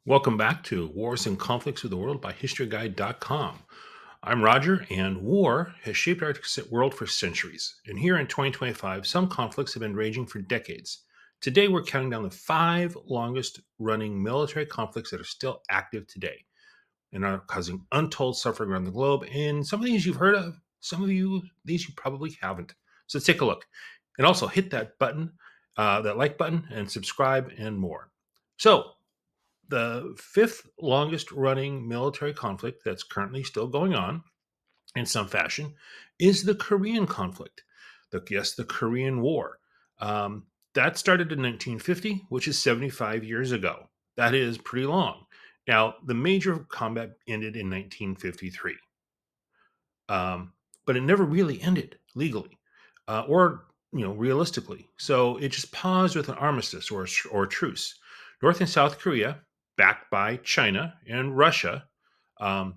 Welcome back to Wars and Conflicts of the World by HistoryGuide.com. I'm Roger, and war has shaped our world for centuries. And here in 2025, some conflicts have been raging for decades. Today, we're counting down the five longest running military conflicts that are still active today and are causing untold suffering around the globe. And some of these you've heard of, some of these you probably haven't. So let's take a look. And also hit that button, that like button, and subscribe and more. So, the fifth longest running military conflict that's currently still going on in some fashion is the Korean conflict. The Korean War. Um, that started in 1950, which is 75 years ago. That is pretty long. Now, the major combat ended in 1953, but it never really ended legally or realistically. So it just paused with an armistice or a truce. North and South Korea, backed by China and Russia, um,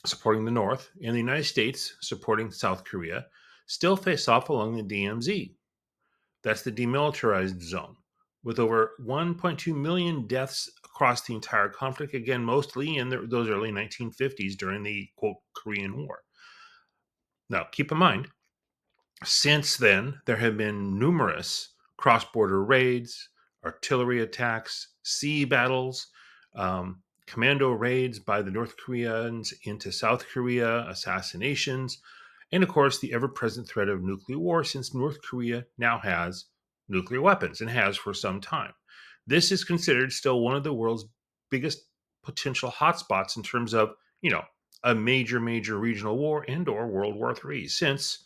supporting the North, and the United States supporting South Korea, still face off along the DMZ. That's the demilitarized zone, with over 1.2 million deaths across the entire conflict. Again, mostly in those early 1950s during the quote Korean War. Now, keep in mind, since then, there have been numerous cross border raids, artillery attacks, sea battles, commando raids by the North Koreans into South Korea, assassinations, and of course, the ever present threat of nuclear war since North Korea now has nuclear weapons and has for some time. This is considered still one of the world's biggest potential hotspots in terms of, a major regional war and or World War III, since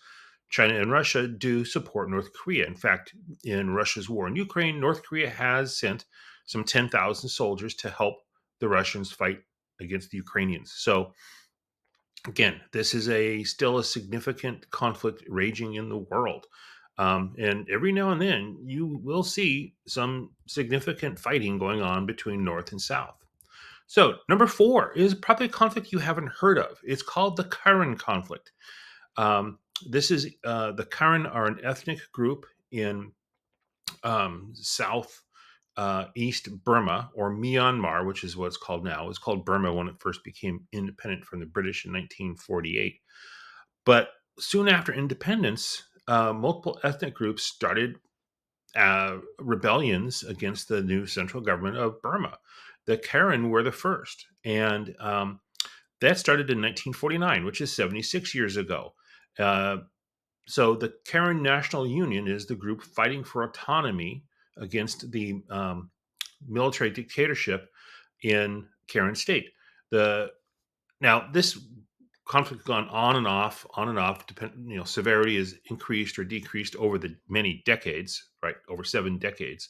China and Russia do support North Korea. In fact, in Russia's war in Ukraine, North Korea has sent some 10,000 soldiers to help the Russians fight against the Ukrainians. So again, this is a still a significant conflict raging in the world. And every now and then, you will see some significant fighting going on between North and South. So, number four is probably a conflict you haven't heard of. It's called the Karen conflict. This is the Karen are an ethnic group in South East Burma or Myanmar, which is what it's called now. It was called Burma when it first became independent from the British in 1948. But soon after independence, multiple ethnic groups started rebellions against the new central government of Burma. The Karen were the first, and that started in 1949, which is 76 years ago. Uh, so the Karen National Union is the group fighting for autonomy against the military dictatorship in Karen State. The Now this conflict has gone on and off. Severity is increased or decreased over the many decades, right? Over 7 decades.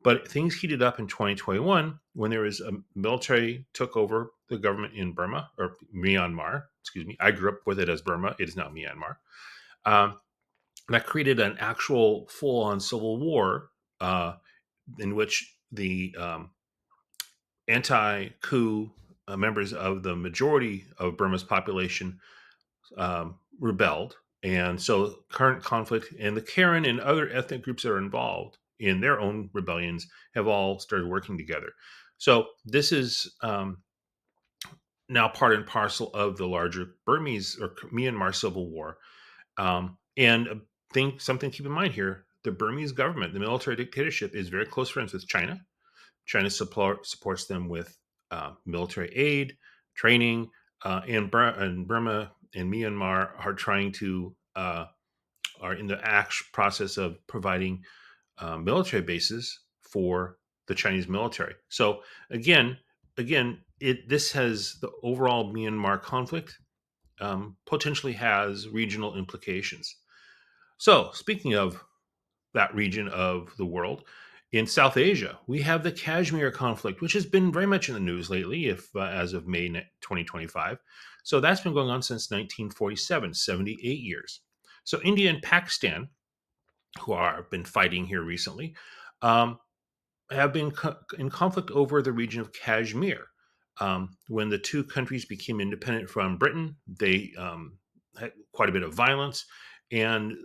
But things heated up in 2021 when there was a military took over the government in Burma or Myanmar. Excuse me. I grew up with it as Burma. It is now Myanmar. Um, that created an actual full-on civil war uh, in which the anti-coup members of the majority of Burma's population rebelled. And so current conflict and the Karen and other ethnic groups that are involved in their own rebellions have all started working together. So this is now part and parcel of the larger Burmese or Myanmar civil war. And a something to keep in mind here: the Burmese government, the military dictatorship, is very close friends with China. China supports them with military aid, training, and Burma and Myanmar are trying to are in the process of providing military bases for the Chinese military. So again, this has the overall Myanmar conflict potentially has regional implications. So speaking of that region of the world. In South Asia, we have the Kashmir conflict, which has been very much in the news lately, if as of May 2025. So that's been going on since 1947, 78 years. So India and Pakistan, who are been fighting here recently, um, have been in conflict over the region of Kashmir. When the two countries became independent from Britain, they had quite a bit of violence, and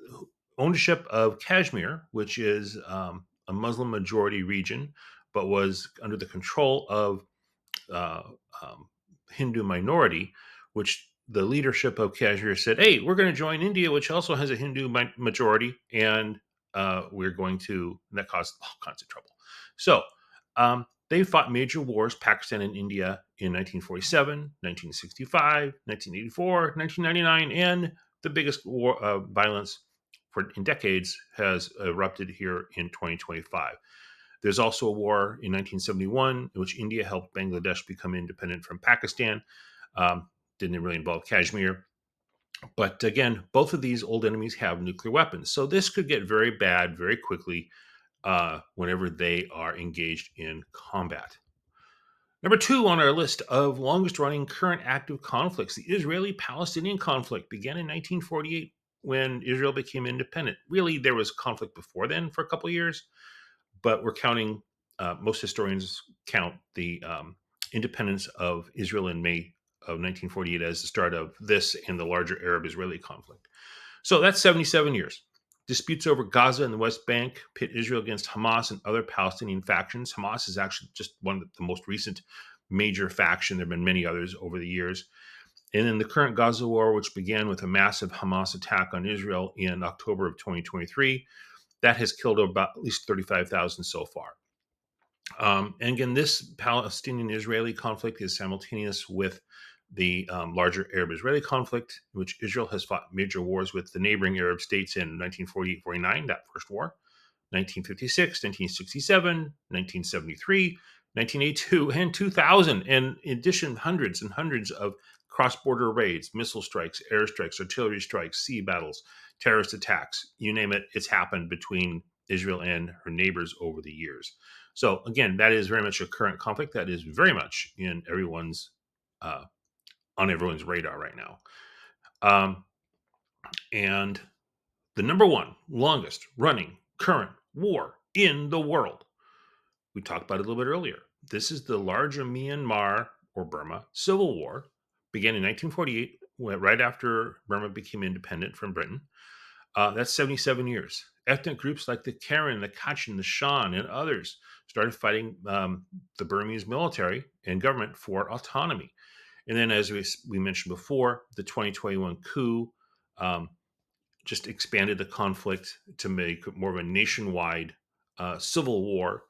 ownership of Kashmir, which is a Muslim majority region, but was under the control of um, Hindu minority, which the leadership of Kashmir said, "Hey, we're going to join India, which also has a Hindu majority, and we're going to." And that caused all kinds of trouble. So they fought major wars, Pakistan and India, in 1947, 1965, 1984, 1999, and the biggest war violence in decades has erupted here in 2025. There's also a war in 1971 in which India helped Bangladesh become independent from Pakistan. Um, didn't really involve Kashmir. But again, both of these old enemies have nuclear weapons. So this could get very bad very quickly whenever they are engaged in combat. Number two on our list of longest running current active conflicts, the Israeli Palestinian conflict began in 1948 when Israel became independent. Really, there was conflict before then for a couple of years, but we're counting, most historians count the independence of Israel in May of 1948 as the start of this and the larger Arab Israeli conflict. So that's 77 years. Disputes over Gaza and the West Bank pit Israel against Hamas and other Palestinian factions. Hamas is actually just one of the most recent major faction. There have been many others over the years. And in the current Gaza war, which began with a massive Hamas attack on Israel in October of 2023, that has killed about at least 35,000 so far. And again, this Palestinian Israeli conflict is simultaneous with the larger Arab Israeli conflict, in which Israel has fought major wars with the neighboring Arab states in 1948 49, that first war, 1956, 1967, 1973, 1982, and 2000. And in addition, hundreds and hundreds of cross border raids, missile strikes, airstrikes, artillery strikes, sea battles, terrorist attacks, you name it, it's happened between Israel and her neighbors over the years. So again, that is very much a current conflict that is very much in everyone's uh, on everyone's radar right now. Um, and the number one longest running current war in the world, we talked about it a little bit earlier. This is the larger Myanmar or Burma civil war, began in 1948, right after Burma became independent from Britain. That's 77 years. Ethnic groups like the Karen, the Kachin, the Shan, and others started fighting the Burmese military and government for autonomy. And then, as we mentioned before, the 2021 coup um, just expanded the conflict to make more of a nationwide civil war.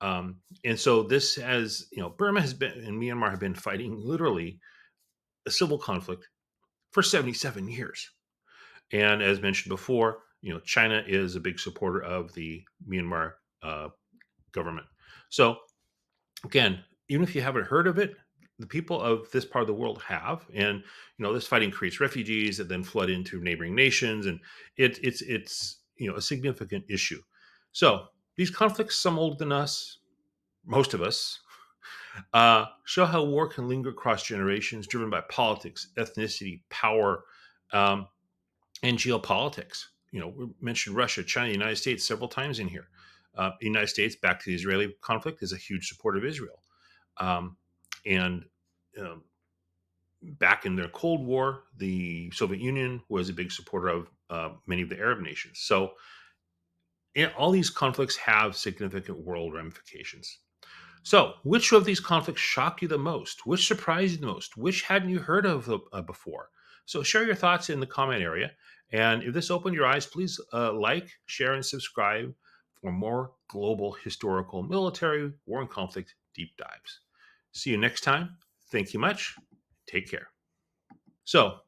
And so this has, Burma has been and Myanmar have been fighting literally a civil conflict for 77 years. And as mentioned before, China is a big supporter of the Myanmar uh, government. So again, even if you haven't heard of it, the people of this part of the world have, and this fighting creates refugees that then flood into neighboring nations, and it's a significant issue. So these conflicts, some older than us, most of us, show how war can linger across generations, driven by politics, ethnicity, power, um, and geopolitics. We mentioned Russia, China, the United States several times in here. The United States, back to the Israeli conflict, is a huge supporter of Israel. Um, and um, back in their Cold War, the Soviet Union was a big supporter of many of the Arab nations. So all these conflicts have significant world ramifications. So, which of these conflicts shocked you the most? Which surprised you the most? Which hadn't you heard of before? So, share your thoughts in the comment area. And if this opened your eyes, please like, share, and subscribe for more global historical, military, war, and conflict deep dives. See you next time. Thank you much. Take care. So,